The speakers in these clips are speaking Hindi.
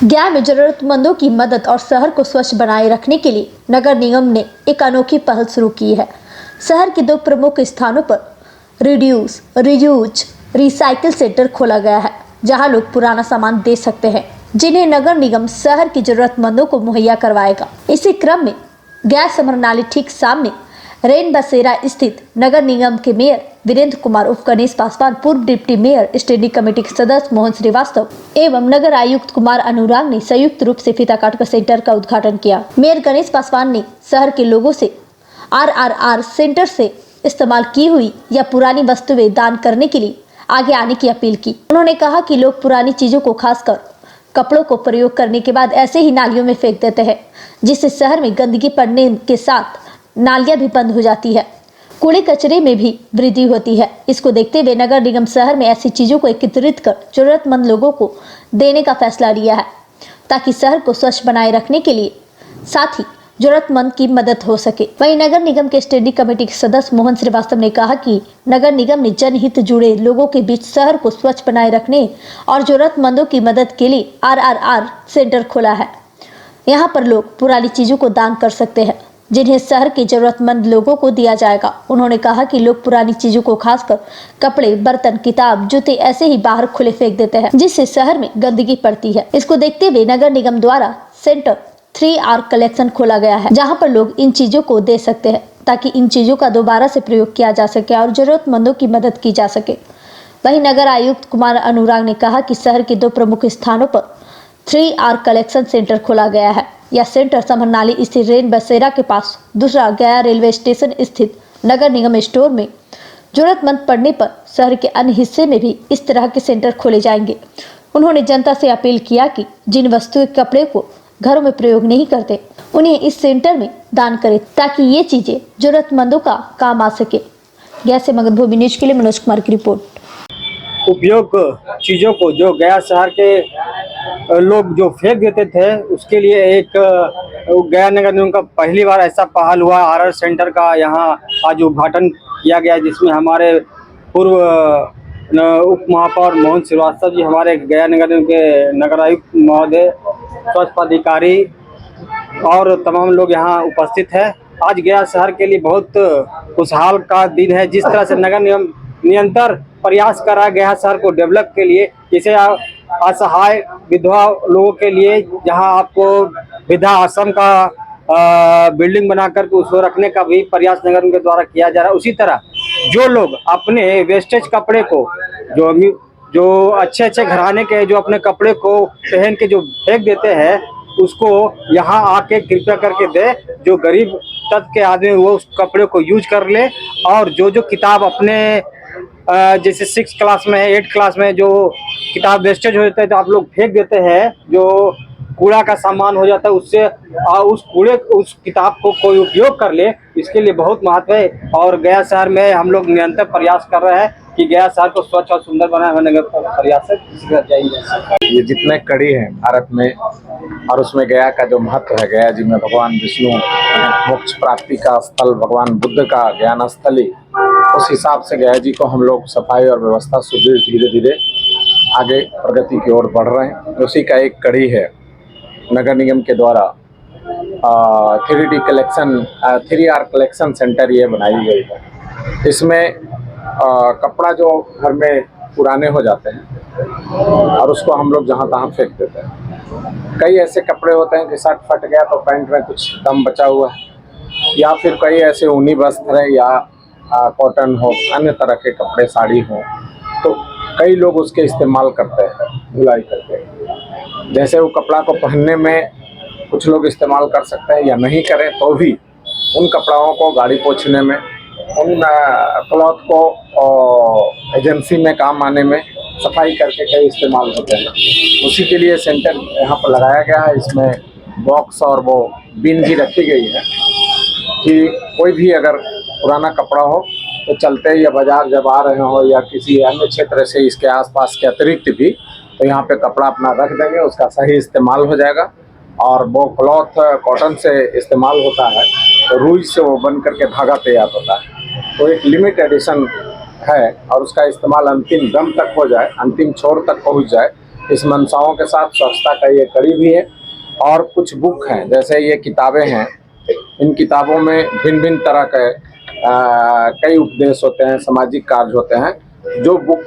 गया में जरूरतमंदों की मदद और शहर को स्वच्छ बनाए रखने के लिए नगर निगम ने एक अनोखी पहल शुरू की है। शहर के 2 प्रमुख स्थानों पर रिड्यूस, रीयूज, रिसाइकिल सेंटर खोला गया है, जहां लोग पुराना सामान दे सकते हैं, जिन्हें नगर निगम शहर की जरूरतमंदों को मुहैया करवाएगा। इसी क्रम में गया समरनाली ठीक सामने रेन बसेरा स्थित नगर निगम के मेयर वीरेंद्र कुमार उर्फ गणेश पासवान, पूर्व डिप्टी मेयर, स्टैंडिंग कमेटी के सदस्य मोहन श्रीवास्तव एवं नगर आयुक्त कुमार अनुराग ने संयुक्त रूप से फीता काटकर सेंटर का उद्घाटन किया। मेयर गणेश पासवान ने शहर के लोगों से RRR सेंटर से इस्तेमाल की हुई या पुरानी वस्तुएं दान करने के लिए आगे आने की अपील की। उन्होंने कहा कि लोग पुरानी चीजों को, खासकर कपड़ों को प्रयोग करने के बाद ऐसे ही नालियों में फेंक देते हैं, जिससे शहर में गंदगी पड़ने के साथ नालियां भी बंद हो जाती है, कूड़े कचरे में भी वृद्धि होती है। इसको देखते हुए नगर निगम शहर में ऐसी चीजों को एकत्रित कर जरूरतमंद लोगों को देने का फैसला लिया है, ताकि शहर को स्वच्छ बनाए रखने के लिए साथ ही जरूरतमंद की मदद हो सके। वहीं नगर निगम के स्टैंडिंग कमेटी के सदस्य मोहन श्रीवास्तव ने कहा कि नगर निगम ने जनहित जुड़े लोगों के बीच शहर को स्वच्छ बनाए रखने और जरूरतमंदों की मदद के लिए RRR सेंटर खोला है। यहाँ पर लोग पुरानी चीजों को दान कर सकते हैं, जिन्हें शहर के जरूरतमंद लोगों को दिया जाएगा। उन्होंने कहा कि लोग पुरानी चीजों को, खासकर कपड़े, बर्तन, किताब, जूते ऐसे ही बाहर खुले फेंक देते हैं, जिससे शहर में गंदगी पड़ती है। इसको देखते हुए नगर निगम द्वारा सेंटर 3R कलेक्शन खोला गया है, जहां पर लोग इन चीजों को दे सकते हैं, ताकि इन चीजों का दोबारा से प्रयोग किया जा सके और जरूरतमंदों की मदद की जा सके। वहीं नगर आयुक्त कुमार अनुराग ने कहा कि शहर के 2 प्रमुख स्थानों पर 3R कलेक्शन सेंटर खोला गया है। यह सेंटर समरनाली स्थित रेन बसेरा के पास, दूसरा गया रेलवे स्टेशन स्थित नगर निगम स्टोर में, जरूरतमंद पड़ने पर शहर के अन्य हिस्से में भी इस तरह के सेंटर खोले जाएंगे। उन्होंने जनता से अपील किया कि जिन वस्तुएं कपड़े को घरों में प्रयोग नहीं करते, उन्हें इस सेंटर में दान करें, ताकि ये चीजें जरूरतमंदों का काम आ सके। गया से मगधभूमि न्यूज के लिए मनोज कुमार की रिपोर्ट। उपयोग चीज़ों को जो गया शहर के लोग जो फेंक देते थे, उसके लिए एक गया नगर निगम का पहली बार ऐसा पहल हुआ। RR सेंटर का यहाँ आज उद्घाटन किया गया, जिसमें हमारे पूर्व उप महापौर मोहन श्रीवास्तव जी, हमारे गया नगर निगम के नगर आयुक्त महोदय, स्वच्छता अधिकारी और तमाम लोग यहाँ उपस्थित है। आज गया शहर के लिए बहुत खुशहाल का दिन है। जिस तरह से नगर निगम निरंतर प्रयास कर रहा है गया शहर को डेवलप के लिए, जैसे असहाय विधवा लोगों के लिए जहां आपको वृद्धा आश्रम का बिल्डिंग बनाकर के उसको रखने का भी प्रयास नगर निगम के द्वारा किया जा रहा है। उसी तरह जो लोग अपने वेस्टेज कपड़े को, जो अच्छे अच्छे घराने के जो अपने कपड़े को पहन के जो फेंक देते हैं, उसको यहाँ आके कृपया करके दे। जो गरीब तबके के आदमी वो उस कपड़े को यूज कर ले, और जो किताब अपने जैसे 6 क्लास में, 8 क्लास में जो किताब वेस्टेज हो जाता है, तो आप लोग फेंक देते हैं, जो कूड़ा का सामान हो जाता है, उससे उस किताब को कोई उपयोग कर ले, इसके लिए बहुत महत्व है। और गया शहर में हम लोग निरंतर प्रयास कर रहे हैं कि गया शहर को स्वच्छ और सुंदर बनाए होने का प्रयास है। ये जितने कड़ी हैं भारत में, और उसमें गया का जो महत्व है, गया जी में भगवान विष्णु मोक्ष प्राप्ति का स्थल, भगवान बुद्ध का ज्ञान स्थली, उस हिसाब से गया जी को हम लोग सफाई और व्यवस्था सुदृढ़ धीरे धीरे आगे प्रगति की ओर बढ़ रहे हैं। उसी का एक कड़ी है नगर निगम के द्वारा 3R कलेक्शन सेंटर ये बनाई गई है। इसमें कपड़ा जो घर में पुराने हो जाते हैं और उसको हम लोग जहाँ तहाँ फेंक देते हैं। कई ऐसे कपड़े होते हैं कि शर्ट फट गया तो पैंट में कुछ दम बचा हुआ है, या फिर कई ऐसे ऊनी वस्त्र है या कॉटन हो, अन्य तरह के कपड़े, साड़ी हो, तो कई लोग उसके इस्तेमाल करते हैं धुलाई करके। जैसे वो कपड़ा को पहनने में कुछ लोग इस्तेमाल कर सकते हैं, या नहीं करें तो भी उन कपड़ों को गाड़ी पोंछने में, उन क्लॉथ को एजेंसी में काम आने में, सफाई करके कई इस्तेमाल होते हैं। उसी के लिए सेंटर यहाँ पर लगाया गया है। इसमें बॉक्स और वो बिन भी रखी गई है कि कोई भी अगर पुराना कपड़ा हो तो चलते या बाजार जब आ रहे हो या किसी अन्य क्षेत्र से इसके आसपास के अतिरिक्त भी, तो यहाँ पे कपड़ा अपना रख देंगे, उसका सही इस्तेमाल हो जाएगा। और वो क्लॉथ कॉटन से इस्तेमाल होता है, तो रुई से वो बन करके धागा तैयार होता है। तो एक लिमिट एडिशन है, और उसका इस्तेमाल अंतिम दम तक हो जाए, अंतिम छोर तक पहुँच जाए, इस मंशाओं के साथ स्वच्छता का ये कड़ी भी है। और कुछ बुक हैं, जैसे ये किताबें हैं, इन किताबों में भिन्न भिन्न तरह के कई उपदेश होते हैं, सामाजिक कार्य होते हैं। जो बुक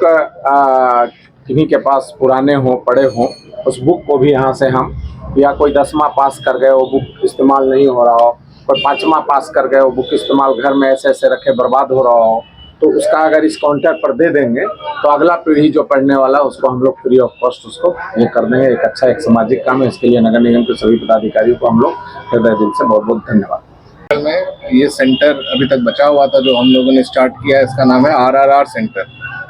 किन्हीं के पास पुराने हों, पढ़े हों, उस बुक को भी यहाँ से हम, या कोई 10वां पास कर गए वो बुक इस्तेमाल नहीं हो रहा हो, कोई 5वां पास कर गए वो बुक इस्तेमाल घर में ऐसे ऐसे रखे बर्बाद हो रहा हो, तो उसका अगर इस काउंटर पर दे देंगे तो अगला पीढ़ी जो पढ़ने वाला है उसको हम लोग फ्री ऑफ कॉस्ट उसको ये कर देंगे। एक अच्छा एक सामाजिक काम है। इसके लिए नगर निगम के सभी पदाधिकारियों को हम लोग हृदय दिल से बहुत बहुत धन्यवाद। में ये सेंटर अभी तक बचा हुआ था जो हम लोगों ने स्टार्ट किया है, इसका नाम है RRR centre,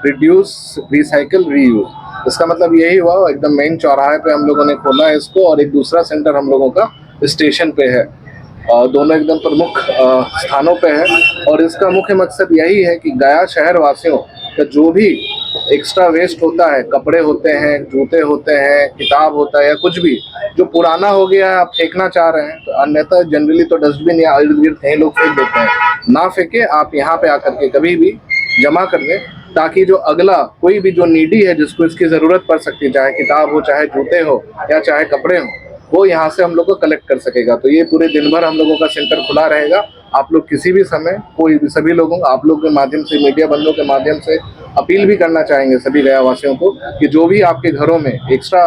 reduce recycle reuse. इसका मतलब यही हुआ, एकदम मेन चौराहे पे हम लोगों ने खोला है इसको, और एक दूसरा सेंटर हम लोगों का स्टेशन पे है। दोनों एकदम प्रमुख स्थानों पे है, और इसका मुख्य मकसद यही है कि गया शहर वासियों का जो भी एक्स्ट्रा वेस्ट होता है, कपड़े होते हैं, जूते होते हैं, किताब होता है, या कुछ भी जो पुराना हो गया है आप फेंकना चाह रहे हैं, तो अन्यथा जनरली तो डस्टबिन या इर्द गिर्द कहीं लोग फेंक देते हैं, ना फेंके, आप यहाँ पे आकर के कभी भी जमा कर लें, ताकि जो अगला कोई भी जो नीडी है जिसको इसकी ज़रूरत पड़ सकती है, चाहे किताब हो, चाहे जूते हो, या चाहे कपड़े हो, वो यहाँ से हम लोग को कलेक्ट कर सकेगा। तो ये पूरे दिन भर हम लोगों का सेंटर खुला रहेगा। आप लोग किसी भी समय, कोई भी, सभी लोगों, आप लोग के माध्यम से, मीडिया बंधुओं के माध्यम से अपील भी करना चाहेंगे सभी गया वासियों को कि जो भी आपके घरों में एक्स्ट्रा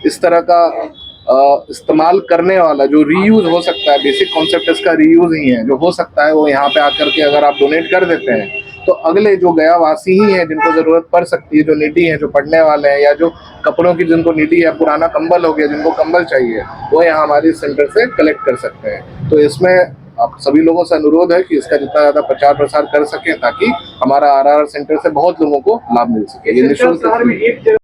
इस तरह का इस्तेमाल करने वाला जो रीयूज हो सकता है, बेसिक कॉन्सेप्ट इसका रीयूज ही है, जो हो सकता है वो यहाँ पे आकर के अगर आप डोनेट कर देते हैं तो अगले जो गया वासी ही हैं जिनको ज़रूरत पड़ सकती है, जो नीडी है, जो पढ़ने वाले हैं, या जो कपड़ों की जिनको नीडी है, पुराना कंबल हो गया जिनको कंबल चाहिए, वो यहाँ हमारे सेंटर से कलेक्ट कर सकते हैं। तो इसमें आप सभी लोगों से अनुरोध है कि इसका जितना ज़्यादा प्रचार प्रसार कर सकें ताकि हमारा RRR सेंटर से बहुत लोगों को लाभ मिल सके। ये निःशुल्क